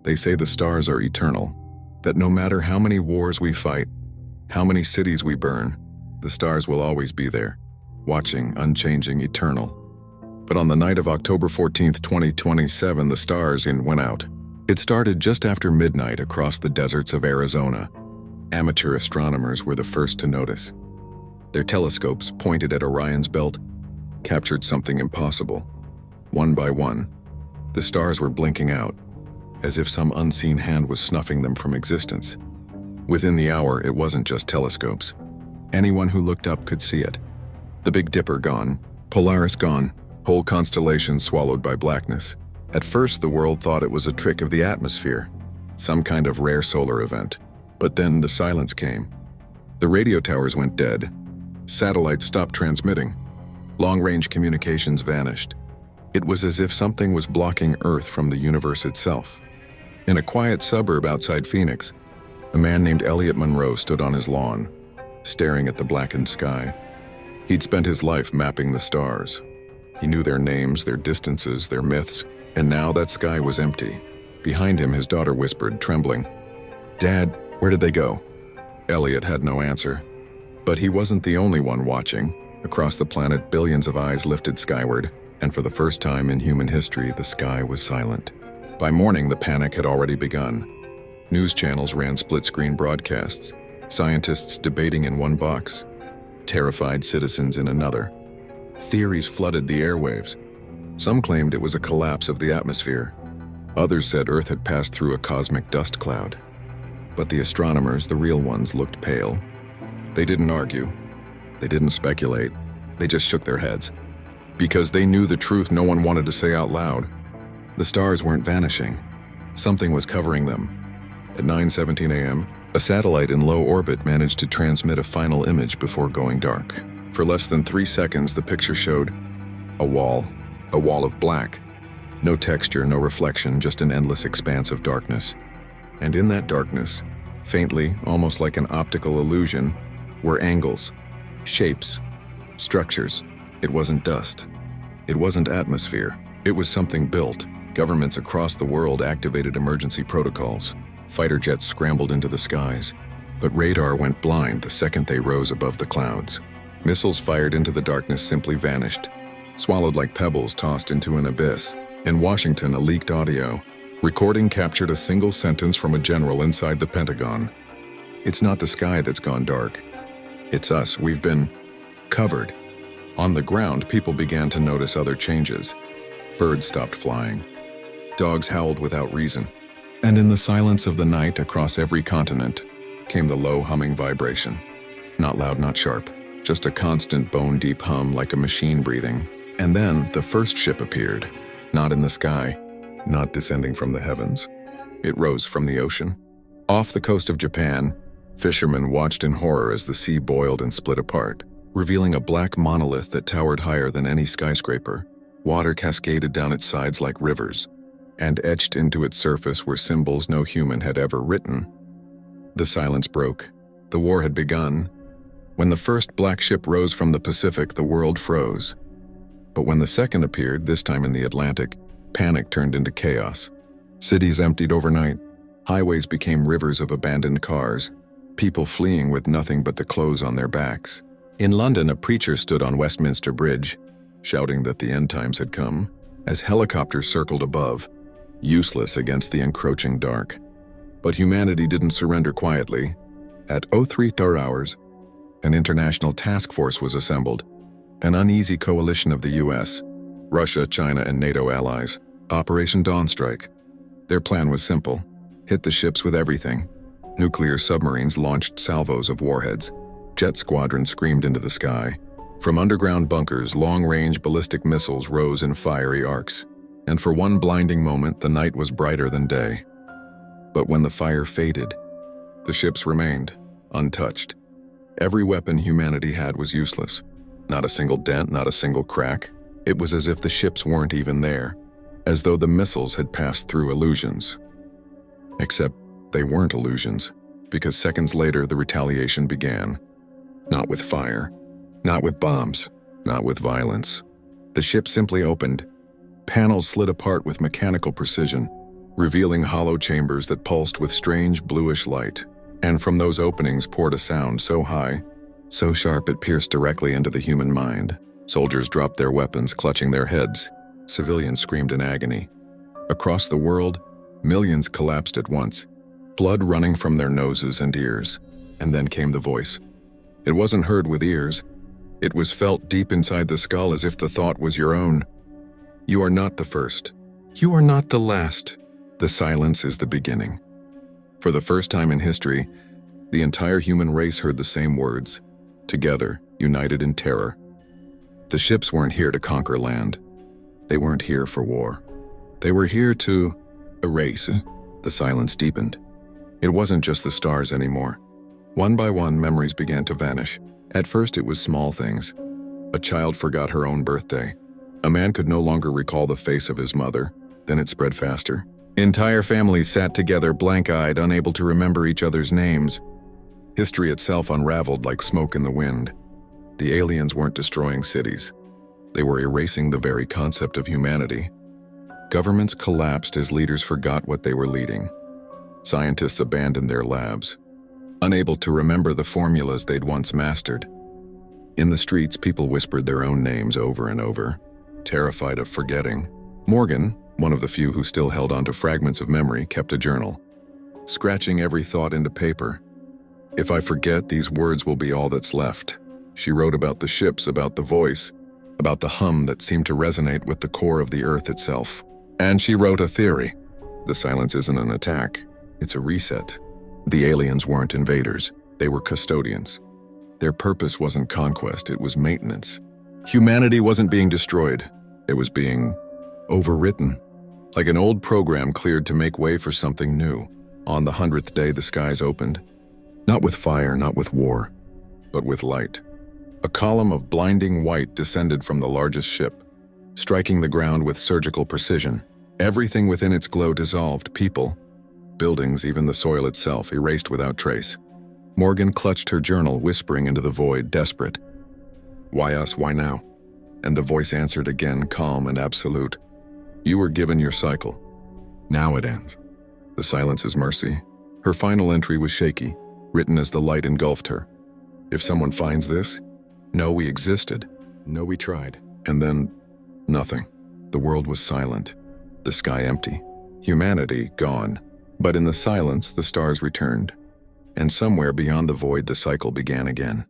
They say the stars are eternal, that no matter how many wars we fight, how many cities we burn, the stars will always be there, watching, unchanging, eternal. But on the night of October 14th, 2027, the stars went out. It started just after midnight across the deserts of Arizona. Amateur astronomers were the first to notice. Their telescopes, pointed at Orion's belt, captured something impossible. One by one, the stars were blinking out, as if some unseen hand was snuffing them from existence. Within the hour, it wasn't just telescopes. Anyone who looked up could see it. The Big Dipper gone, Polaris gone, whole constellations swallowed by blackness. At first, the world thought it was a trick of the atmosphere, some kind of rare solar event. But then the silence came. The radio towers went dead. Satellites stopped transmitting. Long-range communications vanished. It was as if something was blocking Earth from the universe itself. In a quiet suburb outside Phoenix, a man named Elliot Monroe stood on his lawn, staring at the blackened sky. He'd spent his life mapping the stars. He knew their names, their distances, their myths, and now that sky was empty. Behind him, his daughter whispered, trembling, "Dad, where did they go?" Elliot had no answer. But he wasn't the only one watching. Across the planet, billions of eyes lifted skyward, and for the first time in human history, the sky was silent. By morning, the panic had already begun. News channels ran split-screen broadcasts, scientists debating in one box, terrified citizens in another. Theories flooded the airwaves. Some claimed it was a collapse of the atmosphere. Others said Earth had passed through a cosmic dust cloud. But the astronomers, the real ones, looked pale. They didn't argue. They didn't speculate. They just shook their heads. Because they knew the truth no one wanted to say out loud. The stars weren't vanishing. Something was covering them. At 9:17 a.m., a satellite in low orbit managed to transmit a final image before going dark. For less than 3 seconds, the picture showed a wall of black. No texture, no reflection, just an endless expanse of darkness. And in that darkness, faintly, almost like an optical illusion, were angles, shapes, structures. It wasn't dust. It wasn't atmosphere. It was something built. Governments across the world activated emergency protocols. Fighter jets scrambled into the skies. But radar went blind the second they rose above the clouds. Missiles fired into the darkness simply vanished, swallowed like pebbles tossed into an abyss. In Washington, a leaked audio recording captured a single sentence from a general inside the Pentagon. "It's not the sky that's gone dark. It's us. We've been covered." On the ground, people began to notice other changes. Birds stopped flying. Dogs howled without reason. And in the silence of the night across every continent came the low humming vibration. Not loud, not sharp, just a constant bone-deep hum like a machine breathing. And then the first ship appeared. Not in the sky, not descending from the heavens. It rose from the ocean. Off the coast of Japan, fishermen watched in horror as the sea boiled and split apart, revealing a black monolith that towered higher than any skyscraper. Water cascaded down its sides like rivers, and etched into its surface were symbols no human had ever written. The silence broke. The war had begun. When the first black ship rose from the Pacific, the world froze. But when the second appeared, this time in the Atlantic, panic turned into chaos. Cities emptied overnight. Highways became rivers of abandoned cars, people fleeing with nothing but the clothes on their backs. In London, a preacher stood on Westminster Bridge, shouting that the end times had come, as helicopters circled above, useless against the encroaching dark. But humanity didn't surrender quietly. At 03 hours, an international task force was assembled, an uneasy coalition of the US, Russia, China, and NATO allies. Operation Dawnstrike. Their plan was simple: hit the ships with everything. Nuclear submarines launched salvos of warheads. Jet squadrons screamed into the sky. From underground bunkers, long-range ballistic missiles rose in fiery arcs. And for one blinding moment, the night was brighter than day. But when the fire faded, the ships remained, untouched. Every weapon humanity had was useless. Not a single dent, not a single crack. It was as if the ships weren't even there, as though the missiles had passed through illusions. Except they weren't illusions, because seconds later the retaliation began. Not with fire, not with bombs, not with violence. The ship simply opened. Panels slid apart with mechanical precision. revealing hollow chambers that pulsed with strange bluish light. And from those openings poured a sound so high, so sharp it pierced directly into the human mind. Soldiers dropped their weapons, clutching their heads. Civilians screamed in agony. Across the world, millions collapsed at once, blood running from their noses and ears. And then came the voice. It wasn't heard with ears. It was felt deep inside the skull, as if the thought was your own. You are not the first. You are not the last. The silence is the beginning. For the first time in history, the entire human race heard the same words, together, united in terror. The ships weren't here to conquer land. They weren't here for war. They were here to erase. The silence deepened. It wasn't just the stars anymore. One by one, memories began to vanish. At first, it was small things. A child forgot her own birthday. A man could no longer recall the face of his mother. Then it spread faster. Entire families sat together, blank-eyed, unable to remember each other's names. History itself unraveled like smoke in the wind. The aliens weren't destroying cities. They were erasing the very concept of humanity. Governments collapsed as leaders forgot what they were leading. Scientists abandoned their labs, unable to remember the formulas they'd once mastered. In the streets, people whispered their own names over and over, terrified of forgetting. Morgan, one of the few who still held onto fragments of memory, kept a journal, scratching every thought into paper. If I forget, these words will be all that's left. She wrote about the ships, about the voice, about the hum that seemed to resonate with the core of the earth itself. And she wrote a theory. The silence isn't an attack, it's a reset. The aliens weren't invaders, they were custodians. Their purpose wasn't conquest, it was maintenance. Humanity wasn't being destroyed, it was being overwritten. Like an old program cleared to make way for something new. On the 100th day, the skies opened. Not with fire, not with war, but with light. A column of blinding white descended from the largest ship, striking the ground with surgical precision. Everything within its glow dissolved, people, buildings, even the soil itself, erased without trace. Morgan clutched her journal, whispering into the void, desperate. Why us, why now? And the voice answered again, calm and absolute. You were given your cycle. Now it ends. The silence is mercy. Her final entry was shaky, written as the light engulfed her. If someone finds this, know we existed, know we tried. And then, nothing. The world was silent, the sky empty, humanity gone. But in the silence, the stars returned. And somewhere beyond the void, the cycle began again.